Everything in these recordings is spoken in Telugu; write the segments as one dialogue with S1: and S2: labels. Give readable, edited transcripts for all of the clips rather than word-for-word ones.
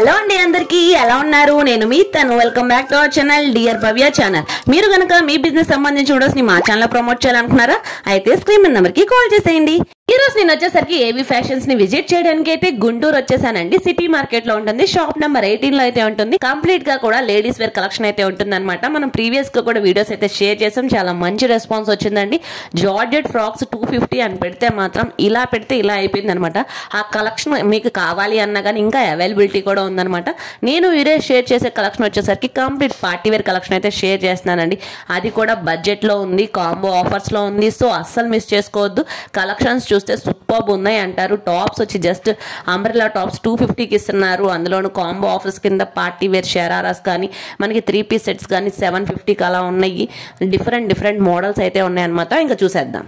S1: హలో అండి అందరికీ ఎలా ఉన్నారు నేను మీ తను welcome back to our channel dear Bhavya channel మీరు గనుక మీ బిజినెస్ సంబంధించి వీడియోస్ ని మా ఛానల్ లో ప్రమోట్ చేయాలనుకున్నారా అయితే స్క్రీన్ మీద నంబర్ కి కాల్ చేసేయండి ఈ రోజు నేను వచ్చేసరికి ఏవి ఫ్యాషన్స్ ని విజిట్ చేయడానికి అయితే గుంటూరు వచ్చేసానండి సిటీ మార్కెట్ లో ఉంటుంది షాప్ నెంబర్ 18 లో అయితే ఉంటుంది కంప్లీట్ గా కూడా లేడీస్ వేర్ కలెక్షన్ అయితే ఉంటుందన్నమాట మనం ప్రీవియస్ గా కూడా వీడియోస్ అయితే షేర్ చేసాం చాలా మంచి రెస్పాన్స్ వచ్చిందండి జార్జెట్ ఫ్రాక్స్ 250 అని పెడితే మాత్రం ఇలా పెడితే ఇలా అయిపోయింది అనమాట ఆ కలెక్షన్ మీకు కావాలి అన్నా కానీ ఇంకా అవైలబిలిటీ కూడా ఉందన్నమాట నేను వీడియో షేర్ చేసే కలెక్షన్ వచ్చేసరికి కంప్లీట్ పార్టీ వేర్ కలెక్షన్ అయితే షేర్ చేస్తున్నానండి అది కూడా బడ్జెట్ లో ఉంది కాంబో ఆఫర్స్ లో ఉంది సో అస్సలు మిస్ చేసుకోవద్దు కలెక్షన్స్ చూస్తే సూపర్బ్ ఉన్నాయి అంటారు టాప్స్ వచ్చి జస్ట్ అంబ్రెల్లా టాప్స్ 250 కి ఇస్తున్నారు అందులోను కాంబో ఆఫర్స్ కింద పార్టీ వేర్ షరారాస్ కానీ మనకి 3 పీస్ సెట్స్ కానీ 750 కి అలా ఉన్నాయి డిఫరెంట్ మోడల్స్ అయితే ఉన్నాయి అన్నమాట ఇంకా చూసేద్దాం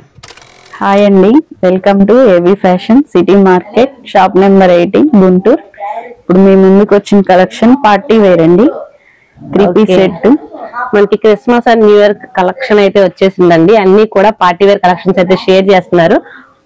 S2: హాయ్ అండి వెల్కమ్ టు ఏవి fashion city market shop number 18 Guntur ఇప్పుడు మీ ముందుకు వచ్చిన కలెక్షన్ పార్టీ వేర్ అండి 3 పీస్ సెట్
S3: మనకి Christmas and new year collection అయితే వచ్చేసిందండి అన్ని కూడా పార్టీ వేర్ కలెక్షన్స్ అయితే షేర్ చేస్తున్నారు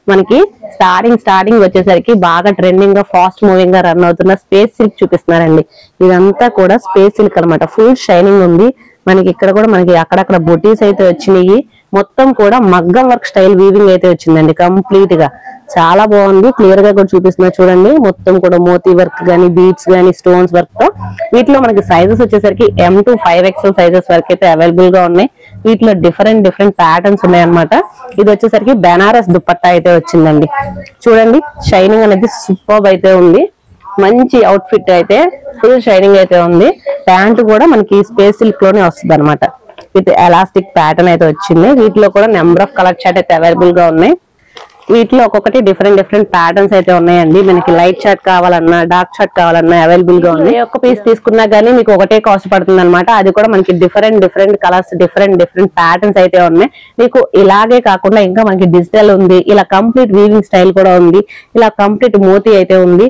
S3: మనకి స్టార్టింగ్ వచ్చేసరికి బాగా ట్రెండింగ్ గా ఫాస్ట్ మూవింగ్ గా రన్ అవుతున్న స్పేస్ సిల్క్ చూపిస్తున్నారండి ఇదంతా కూడా స్పేస్ సిల్క్ అన్నమాట ఫుల్ షైనింగ్ ఉంది మనకి ఇక్కడ కూడా మనకి అక్కడక్కడ బొటీస్ అయితే వచ్చినాయి మొత్తం కూడా మగ్గం వర్క్ స్టైల్ వీవింగ్ అయితే వచ్చిందండి కంప్లీట్ గా చాలా బాగుంది క్లియర్ గా కూడా చూపిస్తున్నా చూడండి మొత్తం కూడా మోతీ వర్క్ గానీ బీడ్స్ గానీ స్టోన్స్ వర్క్ తో వీటిలో మనకి సైజెస్ వచ్చేసరికి M to 5XL సైజెస్ వరకు అయితే అవైలబుల్ గా ఉన్నాయి వీటిలో డిఫరెంట్ ప్యాటర్న్స్ ఉన్నాయి అన్నమాట ఇది వచ్చేసరికి బెనారస్ దుపట్టా అయితే వచ్చిందండి చూడండి షైనింగ్ అనేది సూపర్బ్ అయితే ఉంది మంచి అవుట్ ఫిట్ అయితే ఫుల్ షైనింగ్ అయితే ఉంది ప్యాంట్ కూడా మనకి స్పేస్ సిల్క్ లోనే వస్తుంది అనమాట విత్ ఎలాస్టిక్ ప్యాటర్న్ అయితే వచ్చింది వీటిలో కూడా నెంబర్ ఆఫ్ కలర్ చార్ట్ అయితే అవైలబుల్ గా ఉన్నాయి వీటిలో ఒక్కొక్కటి డిఫరెంట్ ప్యాటర్న్స్ అయితే ఉన్నాయండి మనకి లైట్ చార్ట్ కావాలన్నా డార్క్ చార్ట్ కావాలన్నా అవైలబుల్ గా ఉంది ఒక్క పీస్ తీసుకున్నా గానీ మీకు ఒకటే కాస్ట్ పడుతుంది అనమాట అది కూడా మనకి డిఫరెంట్ కలర్స్ డిఫరెంట్ ప్యాటర్న్స్ అయితే ఉన్నాయి మీకు ఇలాగే కాకుండా ఇంకా మనకి డిజిటల్ ఉంది ఇలా కంప్లీట్ వీవింగ్ స్టైల్ కూడా ఉంది ఇలా కంప్లీట్ మోతీ అయితే ఉంది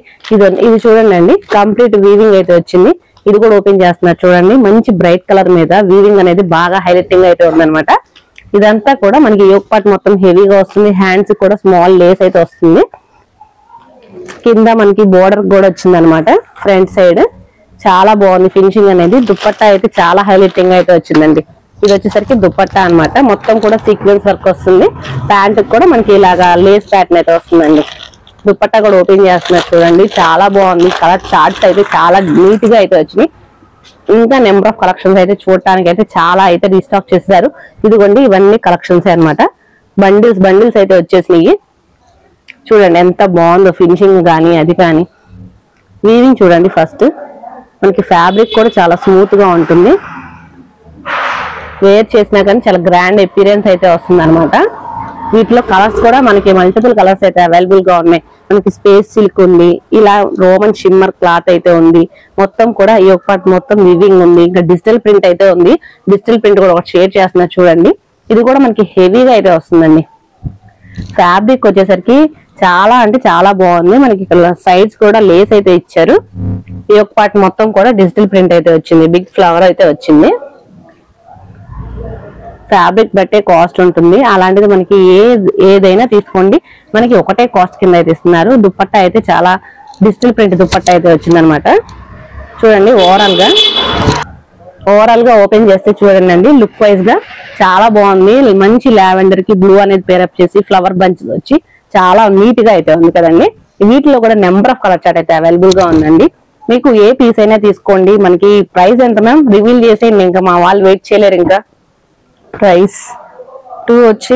S3: ఇది చూడండి అండి కంప్లీట్ వీవింగ్ అయితే వచ్చింది ఇది కూడా ఓపెన్ చేస్తున్నారు చూడండి మంచి బ్రైట్ కలర్ మీద వీవింగ్ అనేది బాగా హైలైటింగ్ అయితే ఉందన్నమాట ఇదంతా కూడా మనకి యోక్ పార్ట్ మొత్తం హెవీగా వస్తుంది హ్యాండ్స్ కూడా స్మాల్ లేస్ అయితే వస్తుంది కింద మనకి బోర్డర్ కూడా వచ్చింది అనమాట ఫ్రంట్ సైడ్ చాలా బాగుంది ఫినిషింగ్ అనేది దుపట్టా అయితే చాలా హైలైటింగ్ అయితే వచ్చిందండి ఇది వచ్చేసరికి దుపట్టా అన్నమాట మొత్తం కూడా సీక్వెన్స్ వర్క్ వస్తుంది ప్యాంట్ కూడా మనకి ఇలాగా లేస్ ప్యాటర్న్ అయితే వస్తుందండి దుపట్టా కూడా ఓపెన్ చేస్తున్నారు చూడండి చాలా బాగుంది కలర్ చార్ట్స్ అయితే చాలా నీట్ గా అయితే వచ్చినాయి ఇంకా నెంబర్ ఆఫ్ కలెక్షన్స్ అయితే చూడటానికి అయితే చాలా అయితే రీస్టాక్ చేశారు ఇదిగోండి ఇవన్నీ కలెక్షన్స్ అన్నమాట బండిల్స్ అయితే వచ్చేసినాయి చూడండి ఎంత బాగుందో ఫినిషింగ్ కానీ అది కానీ వీవింగ్ చూడండి ఫస్ట్ మనకి ఫ్యాబ్రిక్ కూడా చాలా స్మూత్ గా ఉంటుంది వేర్ చేసినా కానీ చాలా గ్రాండ్ అపీరెన్స్ అయితే వస్తుంది అనమాట వీటిలో కలర్స్ కూడా మనకి మల్టిపుల్ కలర్స్ అయితే అవైలబుల్ గా ఉన్నాయి మనకి స్పేస్ సిల్క్ ఉంది ఇలా రోమన్ షిమ్మర్ క్లాత్ అయితే ఉంది మొత్తం కూడా ఈ ఒక పార్ట్ మొత్తం వివింగ్ ఉంది ఇంకా డిజిటల్ ప్రింట్ అయితే ఉంది డిజిటల్ ప్రింట్ కూడా ఒకటి షేర్ చేస్తున్నారు చూడండి ఇది కూడా మనకి హెవీగా అయితే వస్తుందండి ఫ్యాబ్రిక్ వచ్చేసరికి చాలా అంటే చాలా బాగుంది మనకి ఇక్కడ సైడ్స్ కూడా లేస్ అయితే ఇచ్చారు ఈ ఒక పార్ట్ మొత్తం కూడా డిజిటల్ ప్రింట్ అయితే వచ్చింది బిగ్ ఫ్లవర్ అయితే వచ్చింది ఫ్యాబ్రిక్ బట్టే కాస్ట్ ఉంటుంది అలాంటిది మనకి ఏదైనా తీసుకోండి మనకి ఒకటే కాస్ట్ కింద అయితే ఇస్తున్నారు దుపట్టా అయితే చాలా డిజిటల్ ప్రింట్ దుపట్టా అయితే వచ్చిందనమాట చూడండి ఓవరాల్ గా ఓపెన్ చేస్తే చూడండి అండి లుక్ వైజ్ గా చాలా బాగుంది మంచి లావెండర్ కి బ్లూ అనేది పేరప్ చేసి ఫ్లవర్ బంచ్ వచ్చి చాలా నీట్ గా అయితే ఉంది కదండి వీటిలో కూడా నెంబర్ ఆఫ్ కలర్ చార్ట్ అయితే అవైలబుల్ గా ఉందండి మీకు ఏ పీస్ అయినా తీసుకోండి మనకి ప్రైస్ ఎంత మ్యామ్ రివీల్ చేసేయండి ఇంకా మా వాళ్ళు వెయిట్ చేయలేరు ఇంకా
S2: ప్రైస్ 2 వచ్చి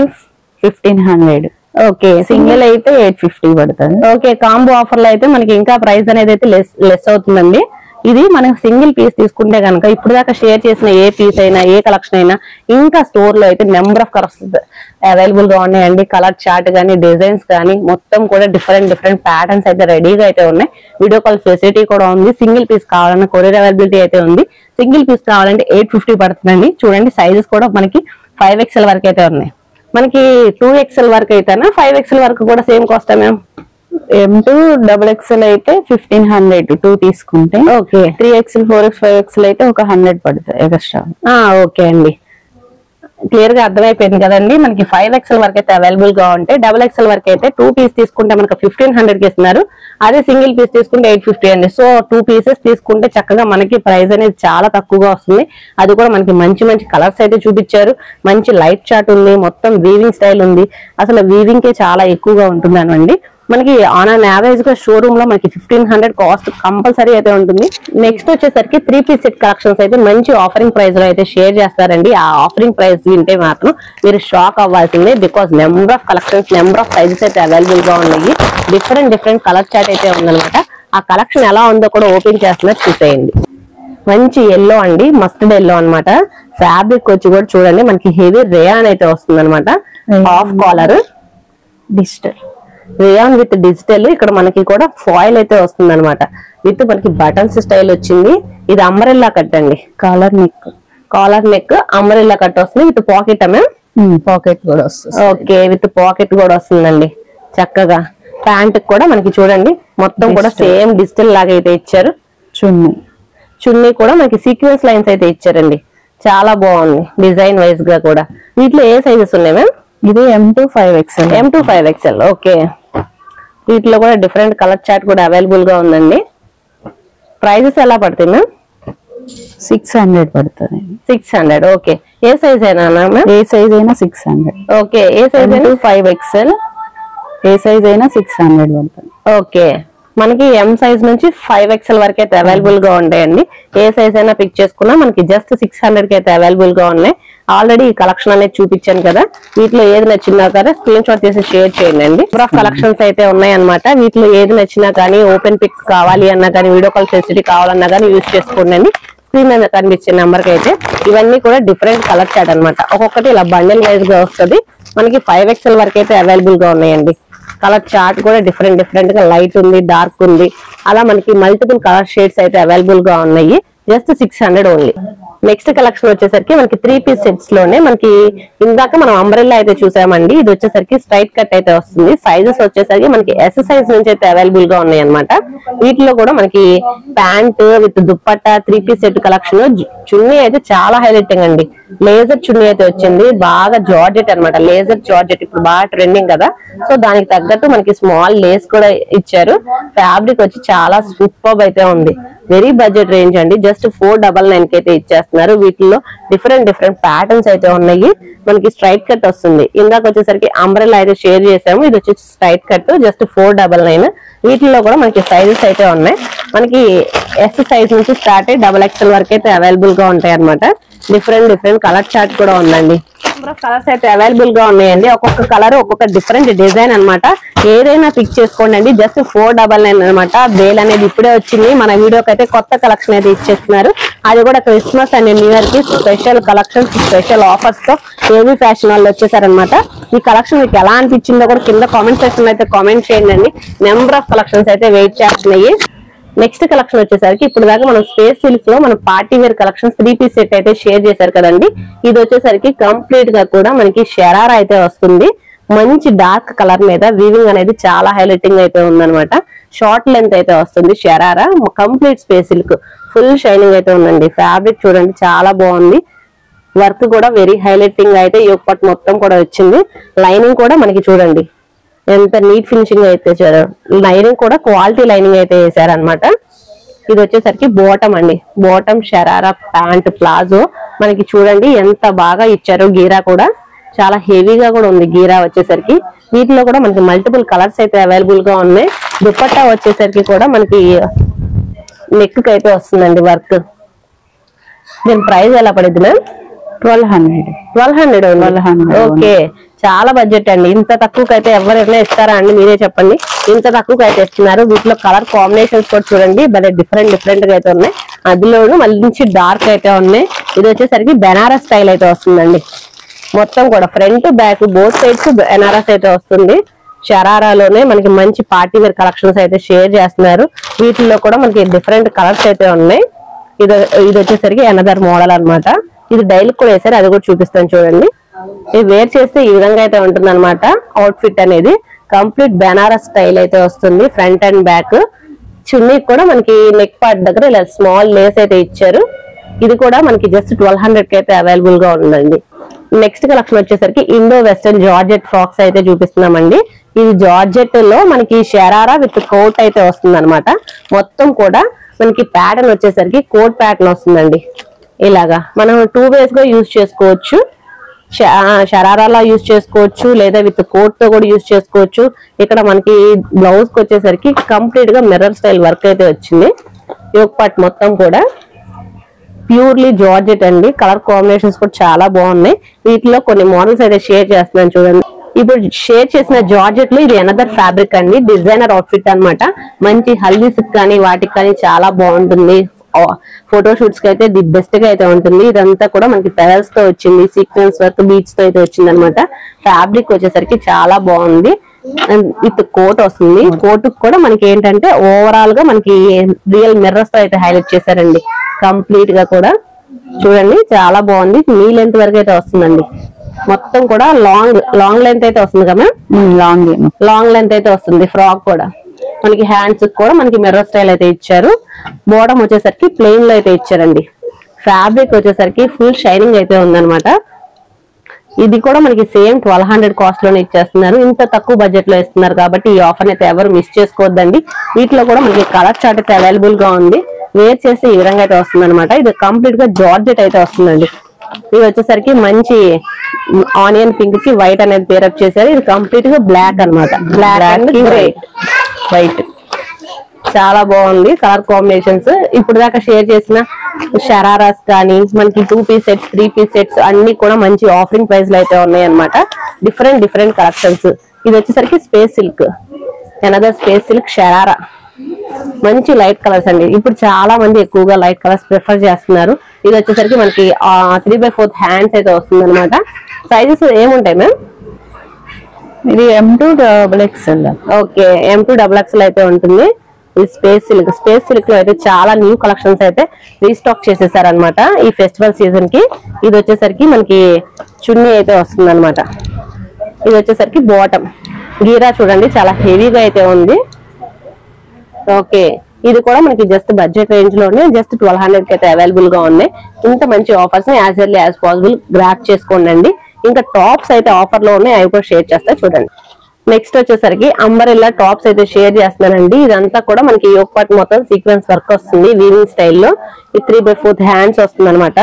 S2: 1500 ఓకే సింగిల్ అయితే 850 పడుతుంది
S3: ఓకే కాంబో ఆఫర్ లో అయితే మనకి ఇంకా ప్రైస్ అనేది అయితే లెస్ అవుతుందండి ఇది మనకి సింగిల్ పీస్ తీసుకుంటే కనుక ఇప్పుడు దాకా షేర్ చేసిన ఏ పీస్ అయినా ఏ కలెక్షన్ అయినా ఇంకా స్టోర్ లో అయితే నెంబర్ ఆఫ్ కలర్స్ అవైలబుల్ గా ఉన్నాయండి కలర్ చార్ట్ కానీ డిజైన్స్ కానీ మొత్తం కూడా డిఫరెంట్ ప్యాటర్న్స్ అయితే రెడీగా అయితే ఉన్నాయి వీడియో కాల్ ఫెసిలిటీ కూడా ఉంది సింగిల్ పీస్ కావాలన్నా కొరియర్ అవైలబిలిటీ అయితే ఉంది సింగిల్ పీస్ కావాలంటే 850 పడుతుందండి చూడండి సైజెస్ కూడా మనకి 5XL వరకు అయితే ఉన్నాయి మనకి 2XL వరకు అయితేనా 5XL వరకు కూడా same cost ma'am
S2: M to XXL అయితే 1500 2 తీసుకుంటే
S3: ఓకే
S2: 3XL 4X 5XL అయితే ఒక 100 పడుతుంది ఎక్స్ట్రా
S3: ఓకే అండి క్లియర్ గా అర్థమైపోయింది కదండి. మనకి 5XL వరకు అయితే అవైలబుల్ గా ఉంటాయి. XXL వరకు అయితే 2 పీస్ తీసుకుంటే మనకు 1500 కి ఇస్తున్నారు. అదే సింగిల్ పీస్ తీసుకుంటే 850 అండి. సో 2 పీసెస్ తీసుకుంటే చక్కగా మనకి ప్రైస్ అనేది చాలా తక్కువగా వస్తుంది. అది కూడా మనకి మంచి మంచి కలర్స్ అయితే చూపించారు. మంచి లైట్ చార్ట్ ఉంది, మొత్తం వీవింగ్ స్టైల్ ఉంది. అసలు వీవింగ్ కే చాలా ఎక్కువగా ఉంటుంది అనండి. మనకి ఆన్ అన్ యావరేజ్ గా షోరూమ్ లో మనకి 1500 కాస్ట్ కంపల్సరీ అయితే ఉంటుంది. నెక్స్ట్ వచ్చేసరికి 3 పీస్ సెట్ కలెక్షన్స్ అయితే మంచి ఆఫరింగ్ ప్రైస్ లో అయితే షేర్ చేస్తారండి. ఆ ఆఫరింగ్ ప్రైస్ వింటే మాత్రం మీరు షాక్ అవ్వాల్సిందే. Because number of collections, number of sizes అయితే అవైలబుల్ గా ఉన్నాయి. డిఫరెంట్ కలర్ చార్ట్ అయితే ఉందన్నమాట. ఆ కలెక్షన్ ఎలా ఉందో కూడా ఓపెన్ చేస్తున్నారు, చూసేయండి. మంచి ఎల్లో అండి, మస్టర్డ్ ఎల్లో అన్నమాట. ఫ్యాబ్రిక్ వచ్చి కూడా చూడండి మనకి హెవీ రేయాన్ అయితే వస్తుంది అనమాట. Half caller
S2: digital
S3: rayon with digital. ఇక్కడ మనకి కూడా ఫాయిల్ అయితే వస్తుంది అనమాట. విత్ మనకి బటన్స్ స్టైల్ వచ్చింది. ఇది అంబ్రెల్లా కట్ అండి,
S2: కాలర్ నెక్
S3: అంబ్రెల్లా కట్ వస్తుంది. విత్ పాకెట్
S2: పాకెట్ కూడా వస్తుంది.
S3: ఓకే, విత్ పాకెట్ కూడా వస్తుందండి. చక్కగా ప్యాంట్ కూడా మనకి చూడండి మొత్తం కూడా సేమ్ డిజిటల్ లాగా అయితే ఇచ్చారు. చున్నీ కూడా మనకి సీక్వెన్స్ లైన్స్ అయితే ఇచ్చారండి. చాలా బాగుంది డిజైన్ వైజ్ గా కూడా. వీటిలో ఏ సైజెస్ ఉన్నాయి మ్యామ్?
S2: ఇది M2 5XL.
S3: ఓకే, వీటిలో కూడా డిఫరెంట్ కలర్ చార్ట్ కూడా అవైలబుల్ గా ఉందండి. ప్రైజెస్ ఎలా పడుతుంది మ్యామ్?
S2: 600 పడుతుంది.
S3: 600. ఓకే, ఏ సైజ్ అయినా మ్యామ్?
S2: ఏ సైజ్ అయినా 600.
S3: ఓకే, ఏ సైజ్ అయినా?
S2: 5XL ఏ సైజ్ అయినా 600 పడుతుంది.
S3: ఓకే, మనకి M సైజ్ నుంచి 5XL వరకు అయితే అవైలబుల్ గా ఉంటాయండి. ఏ సైజ్ అయినా పిక్ చేసుకున్నా మనకి జస్ట్ 600 కి అయితే అవైలబుల్ గా ఉన్నాయి. ఆల్రెడీ ఈ కలెక్షన్ అనేది చూపించాను కదా. వీటిలో ఏది నచ్చినా కానీ స్క్రీన్ షాట్ చేసి షేర్ చేయండి. నెంబర్ ఆఫ్ కలెక్షన్స్ అయితే ఉన్నాయి అనమాట. వీటిలో ఏది నచ్చినా కానీ, ఓపెన్ పిక్ కావాలి అన్నా కానీ, వీడియో కాల్ ఫెసిలిటీ కావాలన్నా కానీ యూజ్ చేసుకోండి. స్క్రీన్ మీద కనిపించే నెంబర్ కి అయితే ఇవన్నీ కూడా డిఫరెంట్ కలర్ చార్ట్ అనమాట. ఒక్కొక్కటి ఇలా బండిల్ వైజ్ గా వస్తుంది. మనకి 5XL వరకు అయితే అవైలబుల్ గా ఉన్నాయండి. కలర్ చార్ట్ కూడా డిఫరెంట్ గా లైట్ ఉంది, డార్క్ ఉంది. అలా మనకి మల్టిపుల్ కలర్ షేడ్స్ అయితే అవైలబుల్ గా ఉన్నాయి. Just 600 only. నెక్స్ట్ కలెక్షన్ వచ్చేసరికి మనకి 3 పీస్ సెట్స్ లోనే మనకి ఇందాక మనం అంబ్రెల్లా అయితే చూసామండి. ఇది వచ్చేసరికి స్ట్రైట్ కట్ అయితే వస్తుంది. సైజెస్ వచ్చేసరికి మనకి S సైజ్ నుంచి అయితే అవైలబుల్ గా ఉన్నాయి అనమాట. వీటిలో కూడా మనకి pant with dupatta 3 piece set collection. చున్నీ అయితే చాలా హైలైటింగ్ అండి. లేజర్ చున్నీ అయితే వచ్చింది. బాగా జార్జెట్ అనమాట. లేజర్ జార్జెట్ ఇప్పుడు బాగా ట్రెండింగ్ కదా. సో దానికి తగ్గట్టు మనకి స్మాల్ లేస్ కూడా ఇచ్చారు. ఫ్యాబ్రిక్ వచ్చి చాలా సూపర్బ్ అయితే ఉంది. వెరీ బడ్జెట్ రేంజ్ అండి. జస్ట్ 499 కి అయితే ఇచ్చేస్తున్నారు. వీటిలో డిఫరెంట్ ప్యాటర్న్స్ అయితే ఉన్నాయి. మనకి స్ట్రైట్ కట్ వస్తుంది. ఇందాక వచ్చేసరికి అంబ్రెల్లా అయితే షేర్ చేసాము. ఇది వచ్చేసి స్ట్రైట్ కట్ జస్ట్ 499. వీటిలో కూడా మనకి సైజెస్ అయితే ఉన్నాయి. మనకి S సైజ్ నుంచి స్టార్ట్ అయ్యి XXL వరకు అయితే అవైలబుల్ గా ఉంటాయి అనమాట. డిఫరెంట్ కలర్ చార్ట్ కూడా ఉందండి. నెంబర్ ఆఫ్ కలర్స్ అయితే అవైలబుల్ గా ఉన్నాయండి. ఒక్కొక్క కలర్ ఒక్కొక్క డిఫరెంట్ డిజైన్ అనమాట. ఏదైనా పిక్ చేసుకోండి అండి. జస్ట్ 499 అనమాట. బేల్ అనేది ఇప్పుడే వచ్చింది. మన వీడియోకి అయితే కొత్త కలెక్షన్ అయితే ఇచ్చేస్తున్నారు. అది కూడా క్రిస్మస్ అండ్ న్యూ ఇయర్ కి స్పెషల్ కలెక్షన్స్, స్పెషల్ ఆఫర్స్ తో ఏబీ ఫ్యాషన్ వాళ్ళు వచ్చేసారనమాట. ఈ కలెక్షన్ మీకు ఎలా అనిపించిందో కూడా కింద కామెంట్ సెక్షన్ లో అయితే కామెంట్ చేయండి. నెంబర్ ఆఫ్ కలెక్షన్స్ అయితే వెయిట్ చేస్తున్నాయి. నెక్స్ట్ కలెక్షన్ వచ్చేసరికి ఇప్పుడు దాకా మనం స్పేస్ సిల్క్ లో మన party wear collections 3 piece set అయితే షేర్ చేశారు కదండి. ఇది వచ్చేసరికి కంప్లీట్ గా కూడా మనకి షరారా అయితే వస్తుంది. మంచి డార్క్ కలర్ మీద వీవింగ్ అనేది చాలా హైలైటింగ్ అయితే ఉందన్నమాట. షార్ట్ లెంత్ అయితే వస్తుంది. Sharara complete space silk full shining అయితే ఉందండి. ఫ్యాబ్రిక్ చూడండి చాలా బాగుంది. వర్క్ కూడా వెరీ హైలైటింగ్ అయితే యోగపట్ మొత్తం కూడా వచ్చింది. లైనింగ్ కూడా మనకి చూడండి ఎంత నీట్ ఫినిషింగ్ అయితే ఇచ్చారు. లైనింగ్ కూడా క్వాలిటీ లైనింగ్ అయితే వేసారనమాట. ఇది వచ్చేసరికి బాటమ్ అండి. బాటమ్ షరారా ప్యాంట్ ప్లాజో మనకి చూడండి ఎంత బాగా ఇచ్చారు. గీరా కూడా చాలా హెవీగా కూడా ఉంది. గీరా వచ్చేసరికి వీటిలో కూడా మనకి మల్టిపుల్ కలర్స్ అయితే అవైలబుల్ గా ఉన్నాయి. దుపట్టా వచ్చేసరికి కూడా మనకి నెక్ కి అయితే వస్తుందండి వర్క్. దీని ప్రైస్ ఎలా పడింది మ్యామ్? 1200. ఓకే, చాలా బడ్జెట్ అండి. ఇంత తక్కువకి అయితే ఎవరైనా ఇస్తారా అండి? మీరే చెప్పండి. ఇంత తక్కువకి అయితే ఇస్తున్నారు. వీటిలో కలర్ కాంబినేషన్స్ కూడా చూడండి భలే డిఫరెంట్ గా అయితే ఉన్నాయి. అందులోనూ మంచి డార్క్ అయితే ఉన్నాయి. ఇది వచ్చేసరికి బెనారస్ స్టైల్ అయితే వస్తుందండి. మొత్తం కూడా front back both sides Banaras అయితే వస్తుంది. షరారాలోనే మనకి మంచి పార్టీ వేర్ కలెక్షన్స్ అయితే షేర్ చేస్తున్నారు. వీటిల్లో కూడా మనకి డిఫరెంట్ కలర్స్ అయితే ఉన్నాయి. ఇది వచ్చేసరికి అనదర్ మోడల్ అన్నమాట. ఇది డైలీ కూడా వేసారు, అది కూడా చూపిస్తాను చూడండి. ఇది వేర్ చేస్తే ఈ విధంగా అయితే ఉంటుంది అనమాట. అవుట్ ఫిట్ అనేది కంప్లీట్ బెనారస్ స్టైల్ అయితే వస్తుంది. Front and back. చున్నీ కూడా మనకి నెక్ పార్ట్ దగ్గర ఇలా స్మాల్ లేస్ అయితే ఇచ్చారు. ఇది కూడా మనకి జస్ట్ 1200 కి అయితే అవైలబుల్ గా ఉందండి. నెక్స్ట్ కలెక్షన్ వచ్చేసరికి ఇండో వెస్టర్న్ జార్జెట్ ఫ్రాక్స్ అయితే చూపిస్తున్నామండి. ఇది జార్జెట్ లో మనకి షరారా విత్ కోట్ అయితే వస్తుంది అనమాట. మొత్తం కూడా మనకి ప్యాటర్న్ వచ్చేసరికి కోట్ ప్యాటర్న్ వస్తుందండి. ఇలాగా మనం 2 ways గా యూజ్ చేసుకోవచ్చు. షరారాలా యూజ్ చేసుకోవచ్చు, లేదా విత్ కోట్ తో కూడా యూజ్ చేసుకోవచ్చు. ఇక్కడ మనకి బ్లౌజ్ కి వచ్చేసరికి కంప్లీట్ గా మిర్రర్ స్టైల్ వర్క్ అయితే వచ్చింది. యోక్ పార్ట్ మొత్తం కూడా ప్యూర్లీ జార్జెట్ అండి. కలర్ కాంబినేషన్స్ కూడా చాలా బాగున్నాయి. వీటిలో కొన్ని మోడల్స్ అయితే షేర్ చేస్తున్నాను చూడండి. ఇప్పుడు షేర్ చేసిన జార్జెట్ లో ఇది అనదర్ ఫ్యాబ్రిక్ అండి. డిజైనర్ అవుట్ఫిట్ అన్నమాట. మంచి హల్దీస్ కానీ వాటికి కానీ చాలా బాగుంటుంది. ఫోటోషూట్స్ కి అయితే ది బెస్ట్ గా అయితే ఉంటుంది. ఇదంతా కూడా మనకి పెరల్స్ తో వచ్చింది, సీక్వెన్స్ వర్క్ బీట్స్ తో అయితే వచ్చింది అనమాట. ఫ్యాబ్రిక్ వచ్చేసరికి చాలా బాగుంది. విత్ కోట్ వస్తుంది. కోట్ కూడా మనకి ఏంటంటే ఓవరాల్ గా మనకి రియల్ మిర్రర్స్ తో అయితే హైలైట్ చేశారండి. కంప్లీట్ గా కూడా చూడండి చాలా బాగుంది. నీ లెంత్ వరకు అయితే వస్తుందండి. మొత్తం కూడా లాంగ్ లెంత్ అయితే వస్తుంది కదా, లాంగ్ లెంత్ అయితే వస్తుంది. ఫ్రాక్ కూడా మనకి హ్యాండ్స్ కూడా మనకి మిర్రర్ స్టైల్ అయితే ఇచ్చారు. బాటమ్ వచ్చేసరికి ప్లెయిన్ లో అయితే ఇచ్చారండి. ఫ్యాబ్రిక్ వచ్చేసరికి ఫుల్ షైనింగ్ అయితే ఉందన్నమాట. ఇది కూడా మనకి సేమ్ 1200 కాస్ట్ లోనే ఇచ్చేస్తున్నారు. ఇంత తక్కువ బడ్జెట్ లో ఇస్తున్నారు కాబట్టి ఈ ఆఫర్ అయితే ఎవరు మిస్ చేసుకోవద్దండి. వీటిలో కూడా మనకి కలర్ చార్ట్ అయితే అవైలబుల్ గా ఉంది. వేర్ చేస్తే ఈ విధంగా అయితే వస్తుంది అనమాట. ఇది కంప్లీట్ గా జార్జెట్ అయితే వస్తుందండి. ఇది వచ్చేసరికి మంచి ఆనియన్ పింక్ కి వైట్ అనేది పేరప్ చేశారు. ఇది కంప్లీట్ గా బ్లాక్ అనమాట. బ్లాక్ అండ్ వైట్ చాలా బాగుంది కలర్ కాంబినేషన్స్. ఇప్పుడు దాకా షేర్ చేసిన షరారాస్ కానీ మనకి 2 piece సెట్స్ 3 piece సెట్స్ అన్ని కూడా మంచి ఆఫరింగ్ ప్రైస్ లో అయితే ఉన్నాయి అనమాట. Different collections. ఇది వచ్చేసరికి space silk, another space silk sharara. మంచి లైట్ కలర్స్ అండి. ఇప్పుడు చాలా మంది ఎక్కువగా లైట్ కలర్స్ ప్రిఫర్ చేస్తున్నారు. ఇది వచ్చేసరికి మనకి 3/4 హ్యాండ్స్ అయితే వస్తుంది అనమాట. సైజెస్ ఏముంటాయి మ్యామ్?
S2: ఇది M2 XXL.
S3: Okay, M2 XXL అయితే ఉంటుంది. ఇది స్పేస్ సిల్క్ లో అయితే చాలా న్యూ కలెక్షన్స్ అయితే రీస్టాక్ చేసేసారనమాట ఈ ఫెస్టివల్ సీజన్ కి. ఇది వచ్చేసరికి మనకి చున్నీ అయితే వస్తుంది అనమాట. ఇది వచ్చేసరికి బాటమ్ గీరా చూడండి చాలా హెవీగా అయితే ఉంది. ఓకే, ఇది కూడా మనకి జస్ట్ బడ్జెట్ రేంజ్ లోనే జస్ట్ 1200 కి అయితే అవైలబుల్ గా ఉన్నాయి. ఇంత మంచి ఆఫర్స్ ని as early as possible grab చేసుకోండి. ఇంకా టాప్స్ అయితే ఆఫర్ లో ఉన్నాయి, అవి కూడా షేర్ చేస్తా చూడండి. నెక్స్ట్ వచ్చేసరికి అంబరెల్లా టాప్స్ అయితే షేర్ చేస్తున్నానండి. ఇదంతా కూడా మనకి యోక్ పార్ట్ మొత్తం సీక్వెన్స్ వర్క్ వస్తుంది వీవింగ్ స్టైల్లో. ఇది 3/4 హ్యాండ్స్ వస్తుంది అనమాట.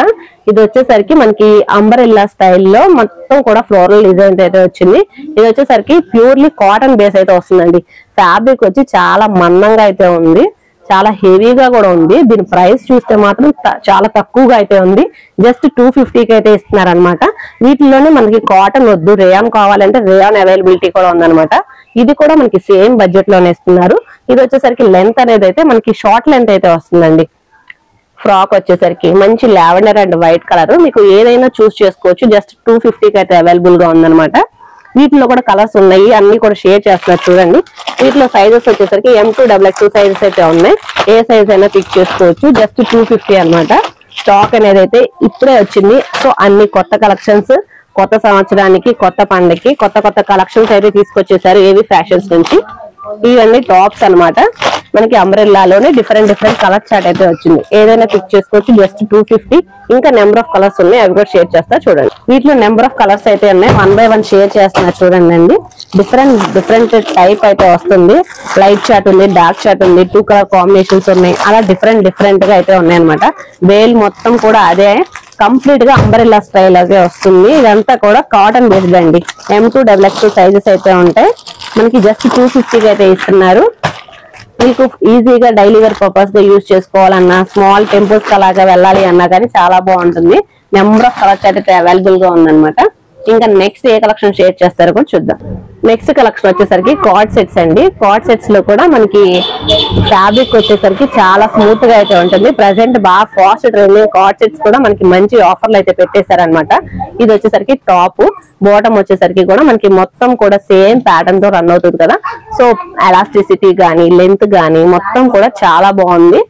S3: ఇది వచ్చేసరికి మనకి అంబరెల్లా స్టైల్లో మొత్తం కూడా ఫ్లోరల్ డిజైన్ అయితే వచ్చింది. ఇది వచ్చేసరికి ప్యూర్లీ కాటన్ బేస్ అయితే వస్తుందండి. ఫ్యాబ్రిక్ వచ్చి చాలా మందంగా అయితే ఉంది, చాలా హెవీగా కూడా ఉంది. దీని ప్రైస్ చూస్తే మాత్రం చాలా తక్కువగా అయితే ఉంది. జస్ట్ 250 కి అయితే ఇస్తున్నారు అనమాట. వీటిలోనే మనకి కాటన్ వద్దు, రేయాన్ కావాలంటే రేయాన్ అవైలబిలిటీ కూడా ఉందన్నమాట. ఇది కూడా మనకి సేమ్ బడ్జెట్ లోనే ఇస్తున్నారు. ఇది వచ్చేసరికి లెంత్ అనేది అయితే మనకి షార్ట్ లెంత్ అయితే వస్తుందండి. ఫ్రాక్ వచ్చేసరికి మంచి లావెండర్ అండ్ వైట్ కలర్, మీకు ఏదైనా చూస్ చేసుకోవచ్చు. జస్ట్ 250 కి అయితే అవైలబుల్ గా ఉందన్నమాట. వీటిలో కూడా కలర్స్ ఉన్నాయి, అన్ని కూడా షేర్ చేస్తున్నారు చూడండి. వీటిలో సైజెస్ వచ్చేసరికి M2 XXL సైజెస్ అయితే ఉన్నాయి. ఏ సైజ్ అయినా పిక్ చేసుకోవచ్చు. జస్ట్ 250 అనమాట. స్టాక్ అనేది అయితే ఇప్పుడే వచ్చింది. సో అన్ని కొత్త కలెక్షన్స్, కొత్త సంవత్సరానికి, కొత్త పండుగకి కొత్త కలెక్షన్స్ అయితే తీసుకొచ్చేసారు ఏవి ఫ్యాషన్స్ నుంచి. ఇవన్నీ టాప్స్ అనమాట. మనకి అంబ్రెల్లాలోనే డిఫరెంట్ కలర్ చార్ట్ అయితే వచ్చింది. ఏదైనా పిక్ చేసుకోవచ్చు. జస్ట్ 250. ఇంకా నెంబర్ ఆఫ్ కలర్స్ ఉన్నాయి, అవి కూడా షేర్ చేస్తా చూడండి. వీటిలో నెంబర్ ఆఫ్ కలర్స్ అయితే ఉన్నాయి. 1 by 1 షేర్ చేస్తున్నా చూడండి అండి. డిఫరెంట్ టైప్ అయితే వస్తుంది. లైట్ చార్ట్ ఉంది, డార్క్ చార్ట్ ఉంది, 2 కలర్ కాంబినేషన్స్ ఉన్నాయి. అలా డిఫరెంట్ గా అయితే ఉన్నాయి అనమాట. వేల్ మొత్తం కూడా అదే కంప్లీట్ గా అంబ్రెల్లా స్టైల్ అయితే వస్తుంది. ఇదంతా కూడా కాటన్ బేస్డ్ అండి. M2 XXL సైజెస్ అయితే ఉంటాయి. మనకి జస్ట్ 250 అయితే ఇస్తున్నారు. మీకు ఈజీగా డైలీ వేర్ పర్పస్ గా యూజ్ చేసుకోవాలన్నా, స్మాల్ టెంపుల్స్ అలాగా వెళ్ళాలి అన్నా కానీ చాలా బాగుంటుంది. నెంబర్ ఆఫ్ కలర్స్ అయితే అవైలబుల్ గా ఉందన్నమాట. ఇంకా నెక్స్ట్ ఏ కలెక్షన్ షేర్ చేస్తారో కూడా చూద్దాం. నెక్స్ట్ కలెక్షన్ వచ్చేసరికి కార్డ్ సెట్స్ అండి. కార్డ్ సెట్స్ లో కూడా మనకి ఫ్యాబ్రిక్ వచ్చేసరికి చాలా స్మూత్ గా అయితే ఉంటుంది. ప్రెసెంట్ బాగా ఫాస్ట్ ట్రెండింగ్ కార్డ్ సెట్స్ కూడా మనకి మంచి ఆఫర్లు అయితే పెట్టేశారనమాట. ఇది వచ్చేసరికి టాప్, బాటమ్ వచ్చేసరికి కూడా మనకి మొత్తం కూడా సేమ్ ప్యాటర్న్ తో రన్ అవుతుంది కదా. సో ఎలాస్టిసిటీ గానీ, లెంత్ గానీ మొత్తం కూడా చాలా బాగుంది.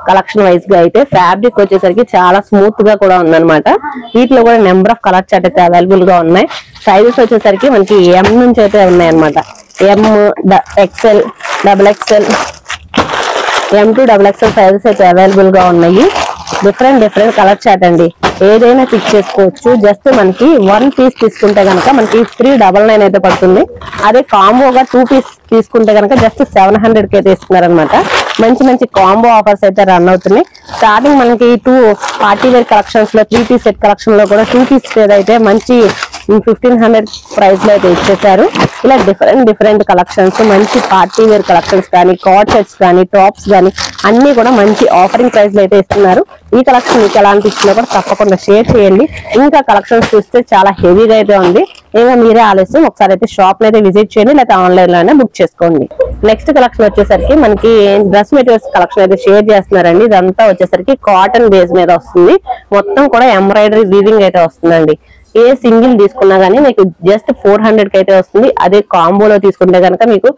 S3: కలెక్షన్ వైజ్ గా అయితే ఫ్యాబ్రిక్ వచ్చేసరికి చాలా స్మూత్ గా కూడా ఉందన్నమాట. వీటిలో కూడా నెంబర్ ఆఫ్ కలర్ చార్ట్ అయితే అవైలబుల్ గా ఉన్నాయి. సైజెస్ వచ్చేసరికి మనకి M నుంచి అయితే ఉన్నాయి అనమాట. M, XL, XXL, M2 XXL sizes అయితే అవైలబుల్ గా ఉన్నాయి. డిఫరెంట్ డిఫరెంట్ కలర్ చార్ట్ అండి, ఏదైనా పిక్ చేసుకోవచ్చు. జస్ట్ మనకి 1 పీస్ తీసుకుంటే కనుక మనకి 399 అయితే పడుతుంది. అదే కాంబోగా 2 పీస్ తీసుకుంటే కనుక జస్ట్ 700 కి అయితే ఇస్తున్నారు అనమాట. మంచి మంచి కాంబో ఆఫర్స్ అయితే రన్ అవుతున్నాయి. స్టార్టింగ్ మనకి 2 పార్టీ వేర్ కలెక్షన్స్ లో 3 పీస్ సెట్ కలెక్షన్ లో కూడా 2 పీస్ అయితే మంచి 1500 ప్రైస్ లో అయితే ఇచ్చేసారు. ఇలా డిఫరెంట్ డిఫరెంట్ కలెక్షన్స్, మంచి పార్టీ వేర్ కలెక్షన్స్ కానీ, కార్డ్ సెట్స్ కానీ, టాప్స్ కానీ అన్ని కూడా మంచి ఆఫరింగ్ ప్రైస్ లో అయితే ఇస్తున్నారు. ఈ కలెక్షన్ మీకు ఎలా అనిపించిందో కూడా తప్పకుండా షేర్ చేయండి. ఇంకా కలెక్షన్స్ చూస్తే చాలా హెవీగా అయితే ఉంది. ఇంకా మీరే ఆలస్యం ఒకసారి అయితే షాప్ లో అయితే విజిట్ చేయండి, లేకపోతే ఆన్లైన్ లోనే బుక్ చేసుకోండి. నెక్స్ట్ కలెక్షన్ వచ్చేసరికి మనకి డ్రెస్ మెటీరియల్స్ కలెక్షన్ అయితే షేర్ చేస్తున్నారండి. ఇదంతా వచ్చేసరికి కాటన్ బేస్ మీద వస్తుంది. మొత్తం కూడా ఎంబ్రాయిడరీ వీవింగ్ అయితే వస్తుందండి. ఏ సింగిల్ తీసుకున్నా గానీ మీకు జస్ట్ 400 కి అయితే వస్తుంది. అదే కాంబోలో తీసుకుంటే కనుక మీకు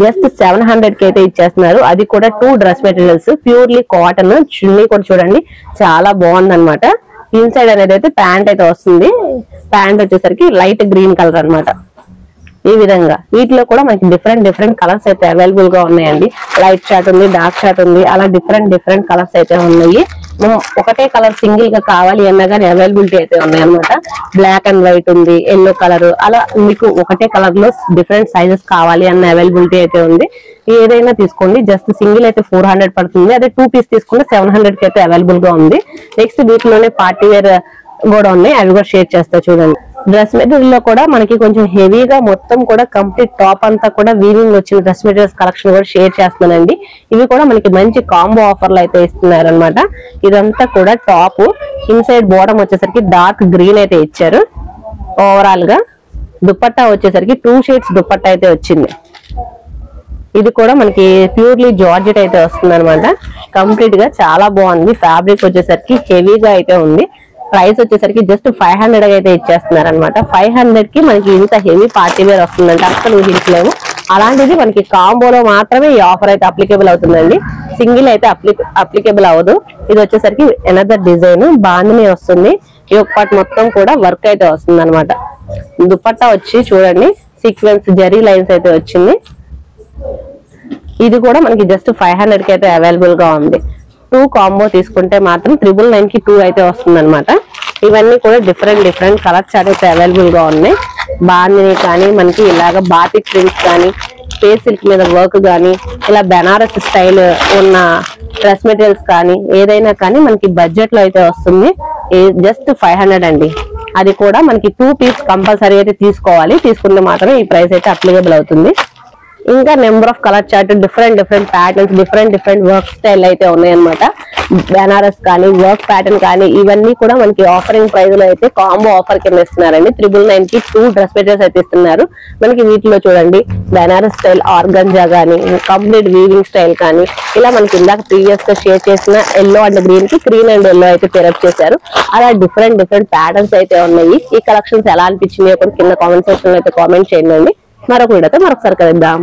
S3: జస్ట్ 700 కి అయితే ఇచ్చేస్తున్నారు. అది కూడా 2 డ్రెస్ మెటీరియల్స్, ప్యూర్లీ కాటన్. చున్నీ కూడా చూడండి చాలా బాగుంది అనమాట. ఇన్సైడ్ అనేది అయితే ప్యాంట్ అయితే వస్తుంది. ప్యాంట్ వచ్చేసరికి లైట్ గ్రీన్ కలర్ అన్నమాట. ఈ విధంగా వీటిలో కూడా మనకి డిఫరెంట్ డిఫరెంట్ కలర్స్ అయితే అవైలబుల్ గా ఉన్నాయండి. లైట్ చార్ట్ ఉంది, డార్క్ చార్ట్ ఉంది, అలా డిఫరెంట్ డిఫరెంట్ కలర్స్ అయితే ఉన్నాయి. ఒకటే కలర్ సింగిల్ గా కావాలి అన్నా కానీ అవైలబిలిటీ అయితే ఉన్నాయి అనమాట. బ్లాక్ అండ్ వైట్ ఉంది, ఎల్లో కలర్, అలా మీకు ఒకటే కలర్ లో డిఫరెంట్ సైజెస్ కావాలి అన్న అవైలబిలిటీ అయితే ఉంది. ఏదైనా తీసుకోండి. జస్ట్ సింగిల్ అయితే 400 పడుతుంది. అదే 2 పీస్ తీసుకుంటే 700 కి అయితే అవైలబుల్ గా ఉంది. నెక్స్ట్ వీటిలోనే పార్టీ వేర్ కూడా ఉన్నాయి, అవి కూడా షేర్ చేస్తా చూడండి. డ్రెస్ మెటీరియల్ లో కూడా మనకి కొంచెం హెవీగా మొత్తం కూడా కంప్లీట్ టాప్ అంతా కూడా వీవింగ్ వచ్చిన డ్రెస్ మెటీరియల్స్ కలెక్షన్ కూడా షేర్ చేస్తున్నానండి. ఇవి కూడా మనకి మంచి కాంబో ఆఫర్లు అయితే ఇస్తున్నారు అనమాట. ఇదంతా కూడా టాప్, ఇన్సైడ్ బాటమ్ వచ్చేసరికి డార్క్ గ్రీన్ అయితే ఇచ్చారు. ఓవరాల్ గా దుపట్టా వచ్చేసరికి 2 షేడ్స్ దుపట్టా అయితే వచ్చింది. ఇది కూడా మనకి ప్యూర్లీ జార్జెట్ అయితే వస్తుంది అనమాట. కంప్లీట్ గా చాలా బాగుంది. ఫ్యాబ్రిక్ వచ్చేసరికి హెవీగా అయితే ఉంది. ప్రైస్ వచ్చేసరికి జస్ట్ 500 అయితే ఇచ్చేస్తున్నారు అనమాట. 500 కి మనకి ఇంత హెవీ పార్టీ వేర్ వస్తుందంటే అసలు ఊహించలేము. అలాంటిది మనకి కాంబోలో మాత్రమే ఈ ఆఫర్ అయితే అప్లికేబుల్ అవుతుందండి. సింగిల్ అయితే అప్లికేబుల్ అవ్వదు. ఇది వచ్చేసరికి ఎనదర్ డిజైన్ బాందిని వస్తుంది. ఈ ఒక పార్ట్ మొత్తం కూడా వర్క్ అయితే వస్తుంది అనమాట. దుపట్టా వచ్చి చూడండి సీక్వెన్స్ జరీ లైన్స్ అయితే వచ్చింది. ఇది కూడా మనకి జస్ట్ 500 కి అయితే అవైలబుల్ గా ఉంది. 2 కాంబో తీసుకుంటే మాత్రం 999 కి 2 అయితే వస్తుంది అనమాట. ఇవన్నీ కూడా డిఫరెంట్ డిఫరెంట్ కలర్ చార్ట్ అయితే అవైలబుల్ గా ఉన్నాయి. బాందిని కానీ, మనకి ఇలాగ బాతిక్ ప్రింట్స్ కానీ, స్పేస్ సిల్క్ మీద వర్క్ కానీ, ఇలా బెనారస్ స్టైల్ ఉన్న డ్రెస్ మెటీరియల్స్ కానీ ఏదైనా కానీ మనకి బడ్జెట్ లో అయితే వస్తుంది. జస్ట్ 500 అండి. అది కూడా మనకి 2 పీస్ కంపల్సరీ అయితే తీసుకోవాలి. తీసుకుంటే మాత్రమే ఈ ప్రైస్ అయితే అప్లికేబుల్ అవుతుంది. ఇంకా number of colour chart, different different patterns, different different work style అయితే ఉన్నాయన్నమాట. బెనారస్ కానీ, వర్క్ ప్యాటర్న్ కానీ ఇవన్నీ కూడా మనకి ఆఫరింగ్ ప్రైస్ లో అయితే కాంబో ఆఫర్ కింద ఇస్తున్నారండి. 999 కి 2 డ్రెస్ మెటీరియల్స్ అయితే ఇస్తున్నారు. మనకి వీటిలో చూడండి బెనారస్ స్టైల్ ఆర్గంజా కానీ, కంప్లీట్ వీవింగ్ స్టైల్ కానీ, ఇలా మనకి ఇందాక ప్రీవియస్ గా షేర్ చేసిన ఎల్లో అండ్ గ్రీన్ కి గ్రీన్ అండ్ ఎల్లో అయితే పేరప్ చేశారు. అలా డిఫరెంట్ డిఫరెంట్ ప్యాటర్న్స్ అయితే ఉన్నాయి. ఈ కలెక్షన్స్ ఎలా అనిపించినాయో కూడా కింద కామెంట్ సెక్షన్ లో అయితే కామెంట్ చేయండి. మరొక వీడియోతో మరొకసారి కలుద్దాం.